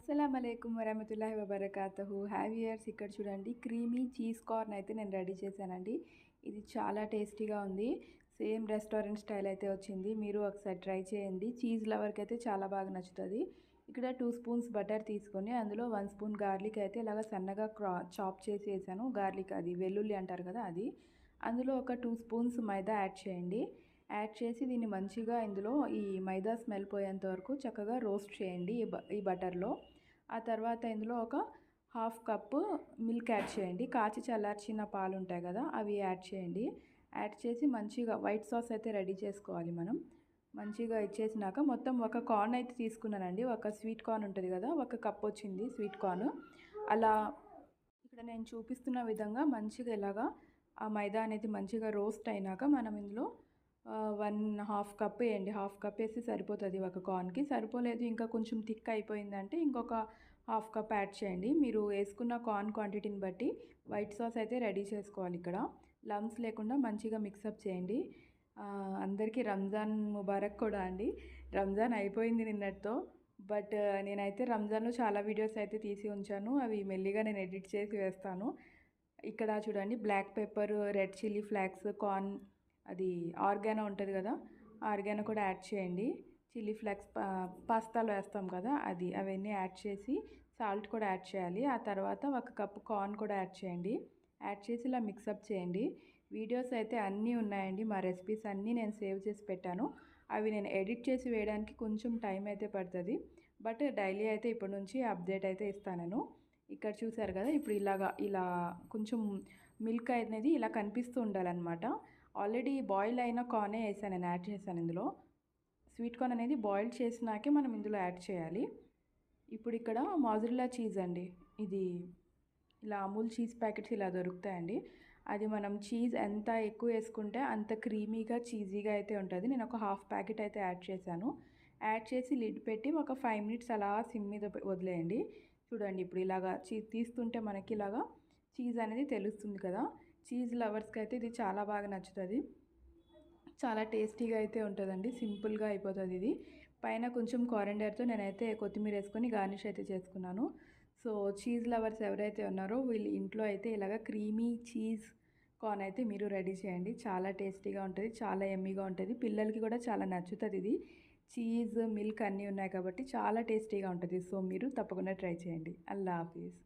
అస్సలాముఅలైకుం వరహమతుల్లాహి వబరకాతుహు. హ్యావియర్స్ ఇక్కడ చూడండి, creamy cheese corn అయితే నేను రెడీ చేశానండి. ఇది చాలా టేస్టీగా ఉంది. సేమ్ రెస్టారెంట్ స్టైల్ అయితే వచ్చింది. మీరు ఒకసారి ట్రై చేయండి. చీజ్ లవర్కి అయితే చాలా బాగా నచ్చుతుంది. ఇక్కడ 2 స్పూన్స్ బటర్ తీసుకొని అందులో 1 స్పూన్ గార్లిక్ అయితే ఇలాగ సన్నగా చాప్ చేసి వేసాను. గార్లిక్ అది వెల్లుల్లి అంటారు కదా అది. అందులో ఒక 2 స్పూన్స్ మైదా యాడ్ చేయండి. యాడ్ చేసి దీన్ని మంచిగా ఇందులో ఈ మైదా స్మెల్ పోయేంత వరకు చక్కగా రోస్ట్ చేయండి ఈ బటర్లో. ఆ తర్వాత ఇందులో ఒక హాఫ్ కప్పు మిల్క్ యాడ్ చేయండి. కాచి చల్లార్చిన పాలు ఉంటాయి కదా, అవి యాడ్ చేయండి. యాడ్ చేసి మంచిగా వైట్ సాస్ అయితే రెడీ చేసుకోవాలి మనం. మంచిగా ఇచ్చేసినాక మొత్తం ఒక కార్న్ అయితే తీసుకున్నానండి. ఒక స్వీట్ కార్న్ ఉంటుంది కదా, ఒక కప్ వచ్చింది స్వీట్ కార్న్. అలా ఇక్కడ నేను చూపిస్తున్న విధంగా మంచిగా ఇలాగా ఆ మైదా అనేది మంచిగా రోస్ట్ అయినాక మనం ఇందులో 1/2 కప్ వేయండి. హాఫ్ కప్ వేసి సరిపోతుంది ఒక కార్న్కి. సరిపోలేదు ఇంకా కొంచెం థిక్ అయిపోయిందంటే ఇంకొక హాఫ్ కప్ యాడ్ చేయండి. మీరు వేసుకున్న కార్న్ క్వాంటిటీని బట్టి వైట్ సాస్ అయితే రెడీ చేసుకోవాలి. ఇక్కడ లమ్స్ లేకుండా మంచిగా మిక్సప్ చేయండి. అందరికీ రంజాన్ ముబారక్ కూడా అండి. రంజాన్ అయిపోయింది నిన్నటితో. బట్ నేనైతే రంజాన్లో చాలా వీడియోస్ అయితే తీసి ఉంచాను. అవి మెల్లిగా నేను ఎడిట్ చేసి వేస్తాను. ఇక్కడ చూడండి, black pepper, red chilli flakes, corn, అది ఆర్గానో ఉంటుంది కదా, ఆర్గానో కూడా యాడ్ చేయండి. చిల్లీ ఫ్లేక్స్ పాస్తాలో వేస్తాం కదా అది, అవన్నీ యాడ్ చేసి సాల్ట్ కూడా యాడ్ చేయాలి. ఆ తర్వాత ఒక కప్పు కార్న్ కూడా యాడ్ చేయండి. యాడ్ చేసి ఇలా మిక్సప్ చేయండి. వీడియోస్ అయితే అన్నీ ఉన్నాయండి, మా రెసిపీస్ అన్నీ నేను సేవ్ చేసి పెట్టాను. అవి నేను ఎడిట్ చేసి వేయడానికి కొంచెం టైం అయితే పడుతుంది. బట్ డైలీ అయితే ఇప్పటి నుంచి అప్డేట్ అయితే ఇస్తాను నేను. ఇక్కడ చూసారు కదా, ఇప్పుడు ఇలా కొంచెం మిల్క్ అనేది ఇలా కనిపిస్తూ ఉండాలన్నమాట. ఆల్రెడీ బాయిల్ అయిన కార్నే వేసాను, నేను యాడ్ చేశాను ఇందులో. స్వీట్ కార్న్ అనేది బాయిల్ చేసినాకే మనం ఇందులో యాడ్ చేయాలి. ఇప్పుడు ఇక్కడ మోజరెల్లా చీజ్ అండి, ఇది ఇలా అమూల్ చీజ్ ప్యాకెట్స్ ఇలా దొరుకుతాయండి. అది మనం చీజ్ ఎంత ఎక్కువ వేసుకుంటే అంత క్రీమీగా చీజీగా అయితే ఉంటుంది. నేను ఒక హాఫ్ ప్యాకెట్ అయితే యాడ్ చేశాను. యాడ్ చేసి లిడ్ పెట్టి ఒక 5 మినిట్స్ అలా సిమ్ మీద వదిలేయండి. చూడండి, ఇప్పుడు ఇలాగా తీస్తుంటే మనకి ఇలాగా చీజ్ అనేది తెలుస్తుంది కదా. చీజ్ లవర్స్కి అయితే ఇది చాలా బాగా నచ్చుతుంది. చాలా టేస్టీగా అయితే ఉంటుందండి. సింపుల్గా అయిపోతుంది ఇది. పైన కొంచెం కారెండర్తో నేనైతే కొత్తిమీర వేసుకొని గార్నిష్ అయితే చేసుకున్నాను. సో చీజ్ లవర్స్ ఎవరైతే ఉన్నారో వీళ్ళు ఇంట్లో అయితే ఇలాగ క్రీమీ చీజ్ కార్న్ అయితే మీరు రెడీ చేయండి. చాలా టేస్టీగా ఉంటుంది, చాలా ఎమ్మీగా ఉంటుంది. పిల్లలకి కూడా చాలా నచ్చుతుంది. ఇది చీజ్, మిల్క్ అన్నీ ఉన్నాయి కాబట్టి చాలా టేస్టీగా ఉంటుంది. సో మీరు తప్పకుండా ట్రై చేయండి. అల్లా హాఫీజ్.